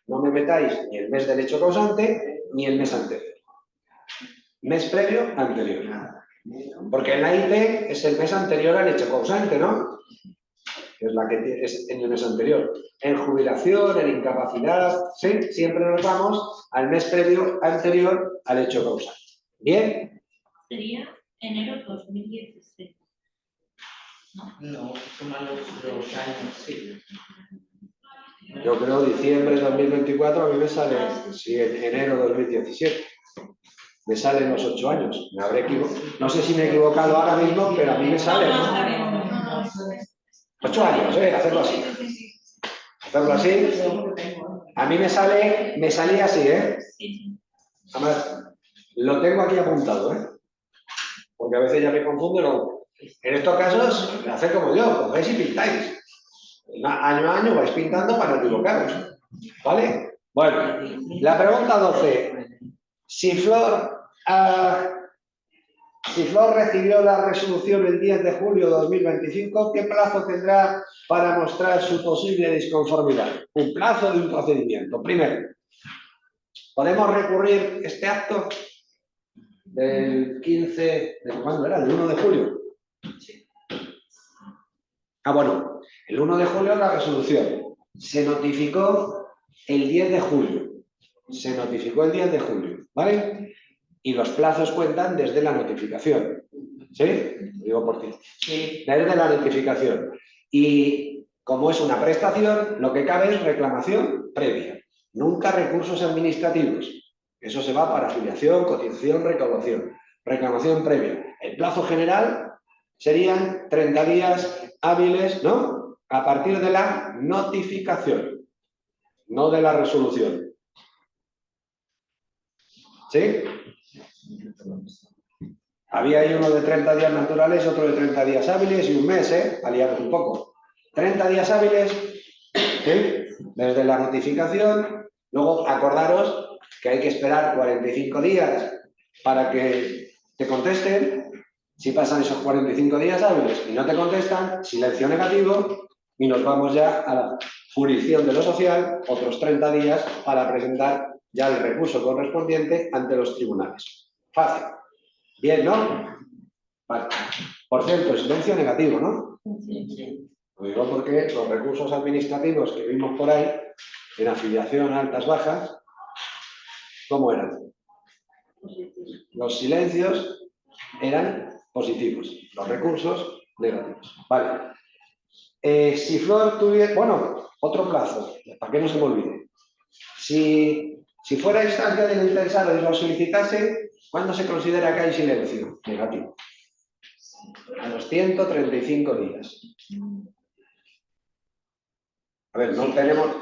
No me metáis ni el mes del hecho causante ni el mes anterior. Mes previo anterior. Porque en la IT es el mes anterior al hecho causante, ¿no? Que es la que es en el mes anterior. En jubilación, en incapacidad, ¿sí? Siempre nos vamos al mes previo anterior al hecho causante. ¿Bien? Sería enero 2016. No, suma los años, sí. Yo creo diciembre de 2024 a mí me sale, sí, en enero de 2017. Me salen los 8 años. Me habré equivocado. No sé si me he equivocado ahora mismo, pero a mí me sale, ¿no? 8 años, hacerlo así. Hacerlo así. A mí me salía así, ¿eh? Además, lo tengo aquí apuntado, ¿eh? Porque a veces ya me confundo y no. En estos casos, haced como yo, cogéis y pintáis. Año a año vais pintando para no equivocaros. ¿Vale? Bueno, la pregunta 12. Si Flor Si Flor recibió la resolución el 10 de julio de 2025, ¿qué plazo tendrá para mostrar su posible disconformidad? Un plazo de un procedimiento. Primero, ¿podemos recurrir este acto del 15, ¿de cuándo era? ¿Del 1 de julio? Ah, bueno, el 1 de julio la resolución. Se notificó el 10 de julio. Se notificó el 10 de julio, ¿vale? Y los plazos cuentan desde la notificación. ¿Sí? Lo digo por ti. Sí. Desde la notificación. Y como es una prestación, lo que cabe es reclamación previa. Nunca recursos administrativos. Eso se va para afiliación, cotización, recaudación. Reclamación previa. El plazo general serían 30 días hábiles, ¿no? A partir de la notificación, no de la resolución. ¿Sí? Había ahí uno de 30 días naturales, otro de 30 días hábiles y un mes, ¿eh? Aliados un poco. 30 días hábiles, ¿sí? Desde la notificación. Luego, acordaros que hay que esperar 45 días para que te contesten. Si pasan esos 45 días hábiles y no te contestan, silencio negativo y nos vamos ya a la jurisdicción de lo social, otros 30 días para presentar ya el recurso correspondiente ante los tribunales. Fácil. Bien, ¿no? Vale. Por cierto, silencio negativo, ¿no? Sí. Lo digo porque los recursos administrativos que vimos por ahí, en afiliación altas, bajas, ¿cómo eran? Los silencios eran positivos, los recursos negativos. Vale. Si Flor tuviera... Bueno, otro plazo, para que no se me olvide. Si fuera instancia del interesado y lo solicitase, ¿cuándo se considera que hay silencio? Negativo. A los 135 días. A ver, no tenemos...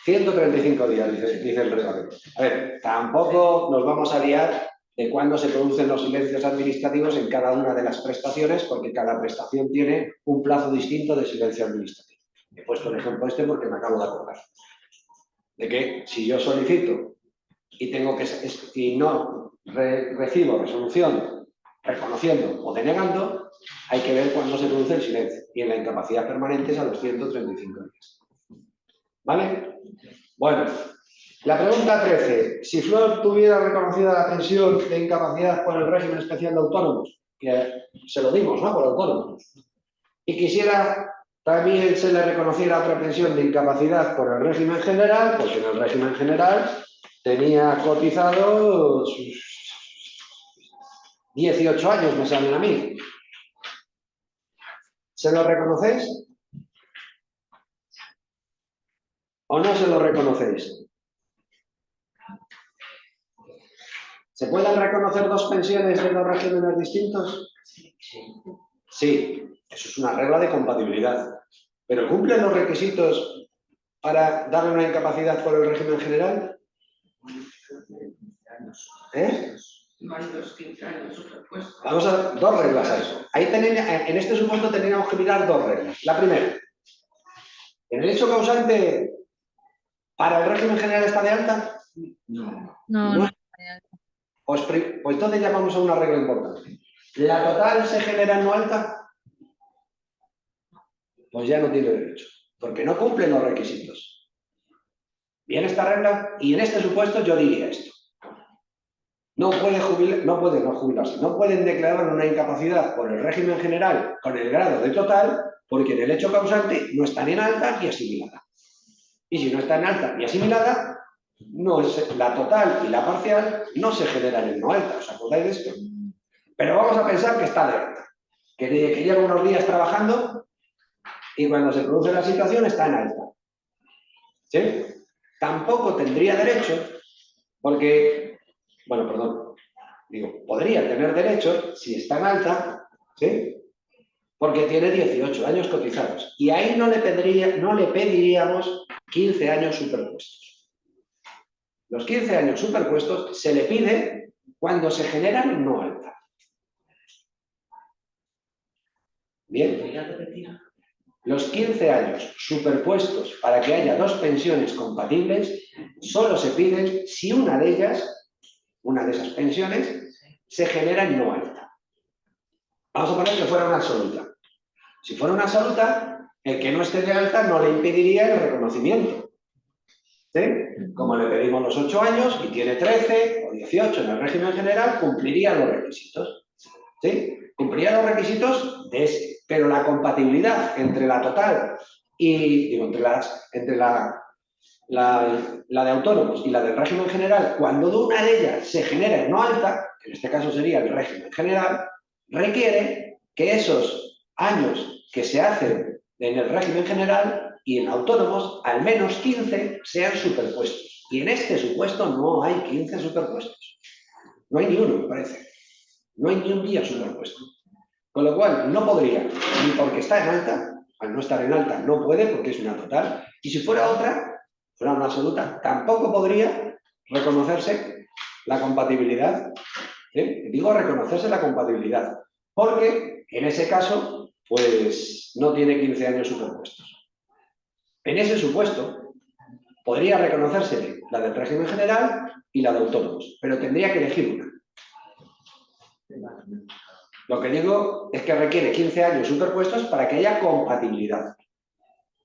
135 días, dice el reglamento. A ver, tampoco nos vamos a liar de cuándo se producen los silencios administrativos en cada una de las prestaciones, porque cada prestación tiene un plazo distinto de silencio administrativo. He puesto el ejemplo este porque me acabo de acordar. De que si yo solicito y tengo que y no recibo resolución reconociendo o denegando, hay que ver cuándo se produce el silencio. Y en la incapacidad permanente es a los 135 días. ¿Vale? Bueno, la pregunta 13. Si Flor tuviera reconocida la pensión de incapacidad por el régimen especial de autónomos, que se lo dimos, ¿no? Por autónomos, y quisiera también se le reconociera otra pensión de incapacidad por el régimen general, pues en el régimen general tenía cotizado sus 18 años, me salen a mí. ¿Se lo reconocéis? ¿O no se lo reconocéis? ¿Se pueden reconocer dos pensiones de dos regímenes distintos? Sí, eso es una regla de compatibilidad. ¿Pero cumplen los requisitos para darle una incapacidad por el régimen general? ¿Eh? Los 15 años superpuestos. Vamos a ver, dos reglas a eso. Ahí en este supuesto tendríamos que mirar dos reglas. La primera, ¿en el hecho causante para el régimen general está de alta? No. Pues entonces ya vamos a una regla importante. ¿La total se genera en no alta? Pues ya no tiene derecho, porque no cumplen los requisitos. Bien esta regla, y en este supuesto yo diría esto. No pueden declarar una incapacidad por el régimen general con el grado de total, porque en el hecho causante no está ni en alta ni asimilada. Y si no está en alta ni asimilada, no es, la total y la parcial no se generan en no alta. ¿Os acordáis de esto? Pero vamos a pensar que está de alta, que lleva unos días trabajando y cuando se produce la situación está en alta. ¿Sí? Tampoco tendría derecho, porque, bueno, perdón, digo, podría tener derecho si está en alta, ¿sí? Porque tiene 18 años cotizados. Y ahí no le pediríamos 15 años superpuestos. Los 15 años superpuestos se le pide cuando se generan en no alta. Bien. Los 15 años superpuestos para que haya dos pensiones compatibles solo se piden si una de esas pensiones se genera en no alta. Vamos a poner que fuera una absoluta. Si fuera una absoluta, el que no esté de alta no le impediría el reconocimiento. ¿Sí? Como le pedimos los 8 años y tiene 13 o 18 en el régimen general, cumpliría los requisitos. ¿Sí? Cumpliría los requisitos de ese. Pero la compatibilidad entre la total y, digo, entre la de autónomos y la del régimen general, cuando una de ellas se genera en no alta, que en este caso sería el régimen general, requiere que esos años que se hacen en el régimen general y en autónomos, al menos 15 sean superpuestos. Y en este supuesto no hay 15 superpuestos. No hay ni uno, me parece. No hay ni un día superpuesto. Con lo cual, no podría, ni porque está en alta, al no estar en alta no puede porque es una total, y si fuera otra, fuera una absoluta, tampoco podría reconocerse la compatibilidad. Digo reconocerse la compatibilidad, porque en ese caso, pues no tiene 15 años superpuestos. En ese supuesto, podría reconocerse la del régimen general y la de autónomos, pero tendría que elegir una. Lo que digo es que requiere 15 años superpuestos para que haya compatibilidad.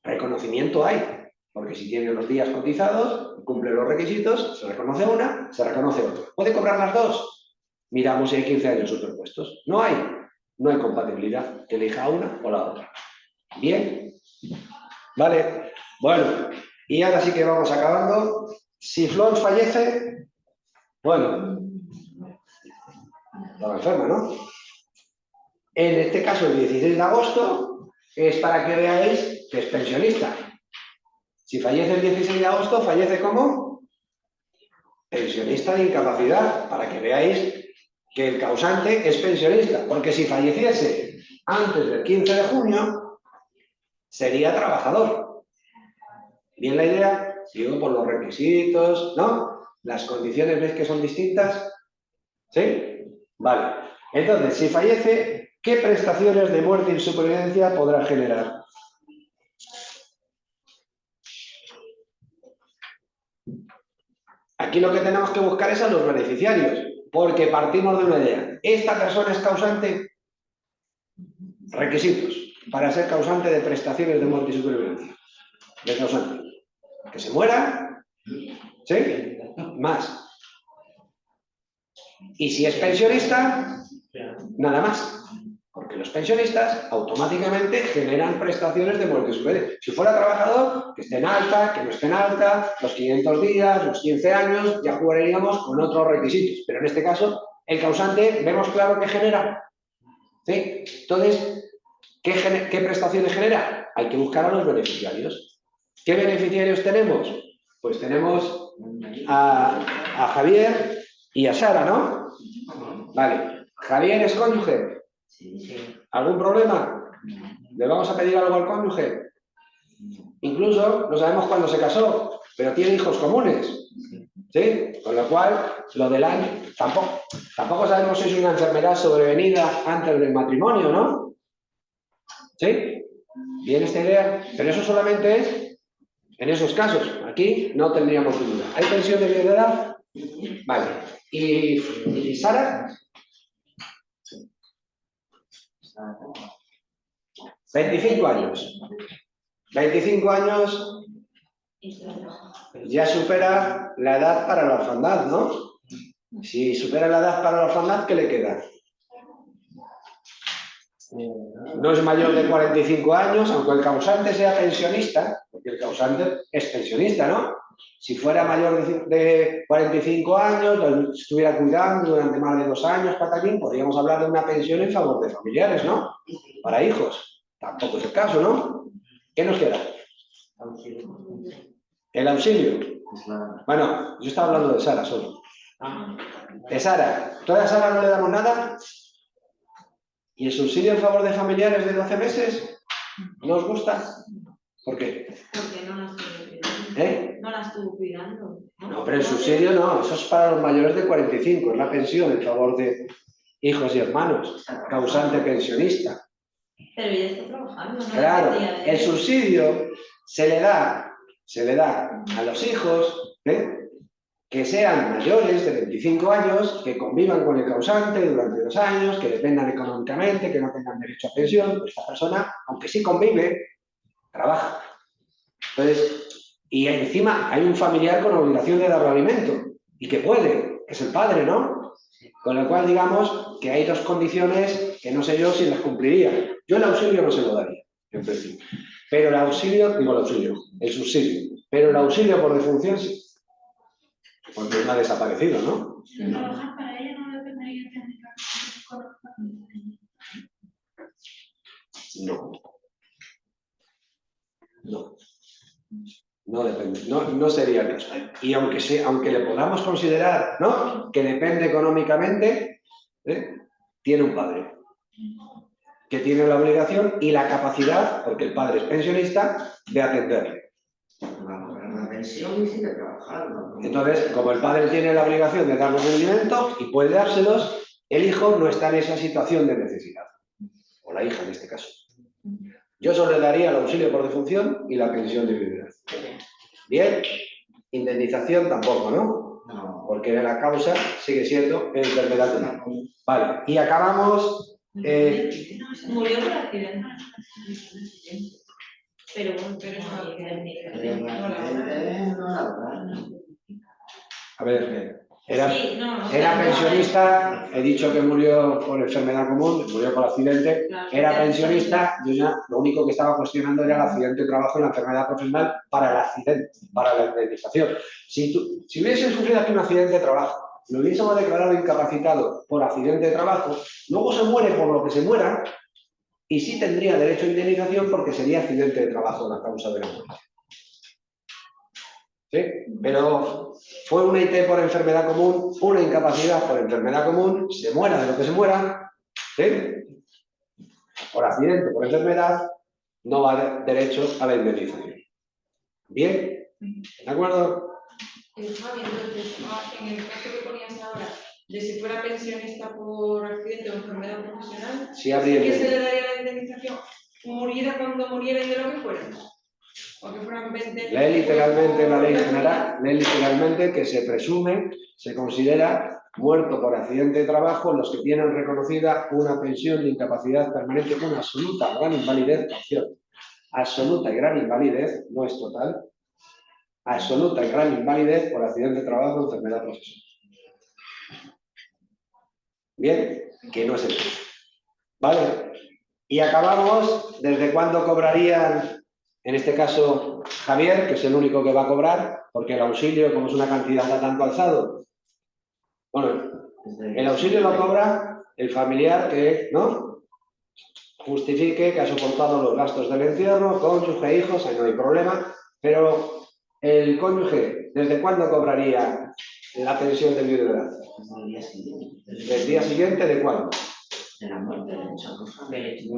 Reconocimiento hay, porque si tiene los días cotizados, cumple los requisitos, se reconoce una, se reconoce otra. ¿Puede cobrar las dos? Miramos si hay 15 años superpuestos. No hay compatibilidad. Que elija una o la otra. Bien. Vale. Bueno, y ahora sí que vamos acabando. Si Flor fallece, bueno, estaba enferma, ¿no? En este caso, el 16 de agosto, es para que veáis que es pensionista. Si fallece el 16 de agosto, fallece como pensionista de incapacidad, para que veáis que el causante es pensionista. Porque si falleciese antes del 15 de junio, sería trabajador. ¿Bien la idea? Sigo por los requisitos, ¿no? Las condiciones, ¿veis que son distintas? ¿Sí? Vale. Entonces, si fallece, ¿qué prestaciones de muerte y supervivencia podrá generar? Aquí lo que tenemos que buscar es a los beneficiarios, porque partimos de una idea. ¿Esta persona es causante? Requisitos para ser causante de prestaciones de muerte y supervivencia. De causante. Que se muera, ¿sí? Más. Y si es pensionista, nada más. Porque los pensionistas automáticamente generan prestaciones de muerte y supervivencia. Si fuera trabajador, que esté en alta, que no esté en alta, los 500 días, los 15 años, ya jugaríamos con otros requisitos. Pero en este caso, el causante, vemos claro que genera. ¿Sí? Entonces, ¿qué prestaciones genera? Hay que buscar a los beneficiarios. ¿Qué beneficiarios tenemos? Pues tenemos a Javier y a Sara, ¿no? Vale. Javier es cónyuge. ¿Algún problema? ¿Le vamos a pedir algo al cónyuge? Incluso no sabemos cuándo se casó, pero tiene hijos comunes. ¿Sí? Con lo cual, lo del año, tampoco sabemos si es una enfermedad sobrevenida antes del matrimonio, ¿no? ¿Sí? ¿Bien esta idea? Pero eso solamente es en esos casos. Aquí no tendríamos duda. ¿Hay pensión de viudedad? Vale. ¿Y Sara? 25 años. 25 años ya supera la edad para la orfandad, ¿no? Si supera la edad para la orfandad, ¿qué le queda? No es mayor de 45 años, aunque el causante sea pensionista, porque el causante es pensionista, ¿no? Si fuera mayor de 45 años, lo estuviera cuidando durante más de 2 años, patatín, podríamos hablar de una pensión en favor de familiares, ¿no? Para hijos. Tampoco es el caso, ¿no? ¿Qué nos queda? El auxilio. Bueno, yo estaba hablando de Sara solo. De Sara. ¿Toda a Sara no le damos nada? ¿Y el subsidio en favor de familiares de 12 meses? ¿No os gusta? ¿Por qué? Porque no la estuvo cuidando. No la estuvo cuidando. No, pero el subsidio no, eso es para los mayores de 45, es la pensión en favor de hijos y hermanos, causante pensionista. Pero ella está trabajando, ¿no? Claro, el subsidio se le da a los hijos, que sean mayores de 25 años, que convivan con el causante durante 2 años, que dependan económicamente, que no tengan derecho a pensión. Esta persona, aunque sí convive, trabaja. Entonces, y encima hay un familiar con obligación de darle alimento, y que puede, que es el padre, ¿no? Con lo cual, digamos que hay 2 condiciones que no sé yo si las cumpliría. Yo el auxilio no se lo daría, en principio. Pero el auxilio, el subsidio. Pero el auxilio por defunción sí. Porque no ha desaparecido, ¿no? Trabajar para ella no dependería técnicamente. No. No. No depende, no sería el caso. Y aunque le podamos considerar, ¿no?, que depende económicamente, tiene un padre que tiene la obligación y la capacidad, porque el padre es pensionista, de atenderle. La pensión y sigue trabajando. Entonces, como el padre tiene la obligación de dar los alimentos y puede dárselos, el hijo no está en esa situación de necesidad. O la hija en este caso. Yo solo le daría el auxilio por defunción y la pensión de viudedad. Bien, indemnización tampoco, ¿no? No. Porque la causa sigue siendo enfermedad común. Vale, y acabamos. Murió por accidente. Pero bueno, Pero el accidente no laboral. A ver, era no, pensionista, he dicho que murió por enfermedad común, murió por accidente, Claro, era pensionista, yo ya lo único que estaba cuestionando era el accidente de trabajo y la enfermedad profesional para el accidente, para la indemnización. Si hubiese sufrido aquí un accidente de trabajo, lo hubiésemos declarado incapacitado por accidente de trabajo, luego se muere por lo que se muera y sí tendría derecho a indemnización porque sería accidente de trabajo la causa de la muerte. ¿Sí? Pero fue una IT por enfermedad común, una incapacidad por enfermedad común, se muera de lo que se muera, ¿sí?, por accidente, por enfermedad, no va a dar derecho a la indemnización. ¿Bien? ¿De acuerdo? Javi, entonces, en el caso que ponías ahora, de si fuera pensionista por accidente o enfermedad profesional, Sí, habría ¿qué se le daría la indemnización? ¿Muriera cuando muriera y de lo que fuera? ¿O que fueran 20? Lee literalmente la ley general, lee literalmente que se presume, se considera muerto por accidente de trabajo los que tienen reconocida una pensión de incapacidad permanente con absoluta gran invalidez, opción. Absoluta y gran invalidez, no es total, absoluta y gran invalidez por accidente de trabajo o enfermedad profesional. Bien, que no es el caso. ¿Vale? Y acabamos, ¿desde cuándo cobrarían, en este caso, Javier, que es el único que va a cobrar, porque el auxilio, como es una cantidad a tanto alzado? Bueno, el auxilio lo cobra el familiar que, ¿no?, justifique que ha soportado los gastos del entierro, cónyuge, hijos, ahí no hay problema, pero el cónyuge, ¿desde cuándo cobraría la pensión de viudedad? El día siguiente. ¿Del día siguiente de cuándo? De la muerte del hecho.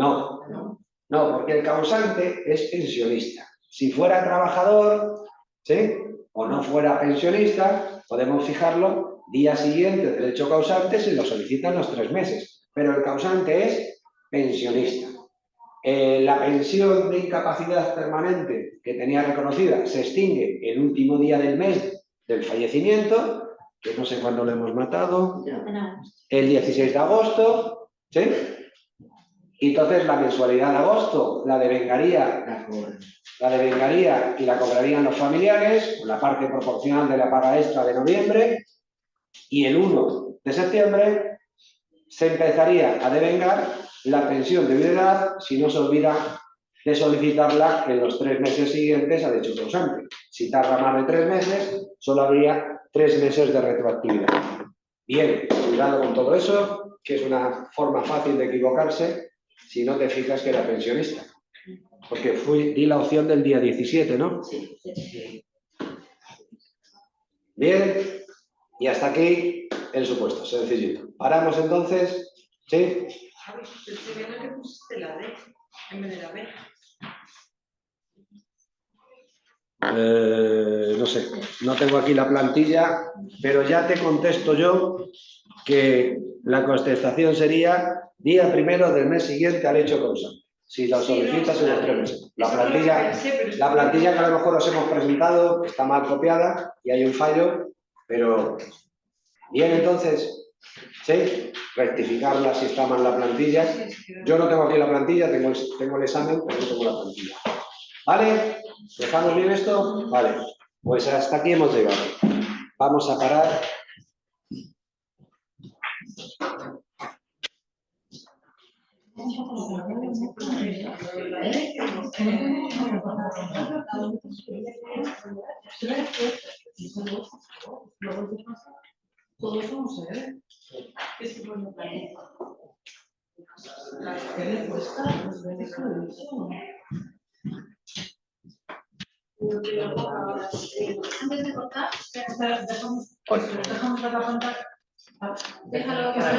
No, porque el causante es pensionista. Si fuera trabajador, ¿sí?, o no fuera pensionista, podemos fijarlo día siguiente del hecho causante si lo solicitan los 3 meses. Pero el causante es pensionista. La pensión de incapacidad permanente que tenía reconocida se extingue el último día del mes del fallecimiento, que no sé cuándo lo hemos matado, el 16 de agosto, ¿sí? Y entonces la mensualidad de agosto la devengaría y la cobrarían los familiares, con la parte proporcional de la paga extra de noviembre, y el 1 de septiembre se empezaría a devengar la pensión de viudedad si no se olvida de solicitarla en los 3 meses siguientes al hecho causante. Si tarda más de 3 meses, solo habría 3 meses de retroactividad. Bien, cuidado con todo eso, que es una forma fácil de equivocarse si no te fijas que era pensionista. Porque di la opción del día 17, ¿no? Sí. Bien, y hasta aquí el supuesto, sencillito. Paramos entonces, ¿sí? Javi, estoy viendo que pusiste la D en vez de la B. No sé, no tengo aquí la plantilla, pero ya te contesto yo que la contestación sería día 1 del mes siguiente al hecho causante. Si lo solicitas en los 3 meses. La plantilla que a lo mejor os hemos presentado está mal copiada y hay un fallo, Pero, bien, entonces, ¿sí? Rectificarla si está mal la plantilla. Yo no tengo aquí la plantilla, tengo el examen, pero no tengo la plantilla. ¿Vale? ¿Dejamos bien esto? Vale. Pues hasta aquí hemos llegado. Vamos a parar. Todo eso no se ve. Es que bueno, ¿qué le cuesta? Pues ver eso. Antes de cortar, Espera, dejamos ver la pantalla. déjalo que se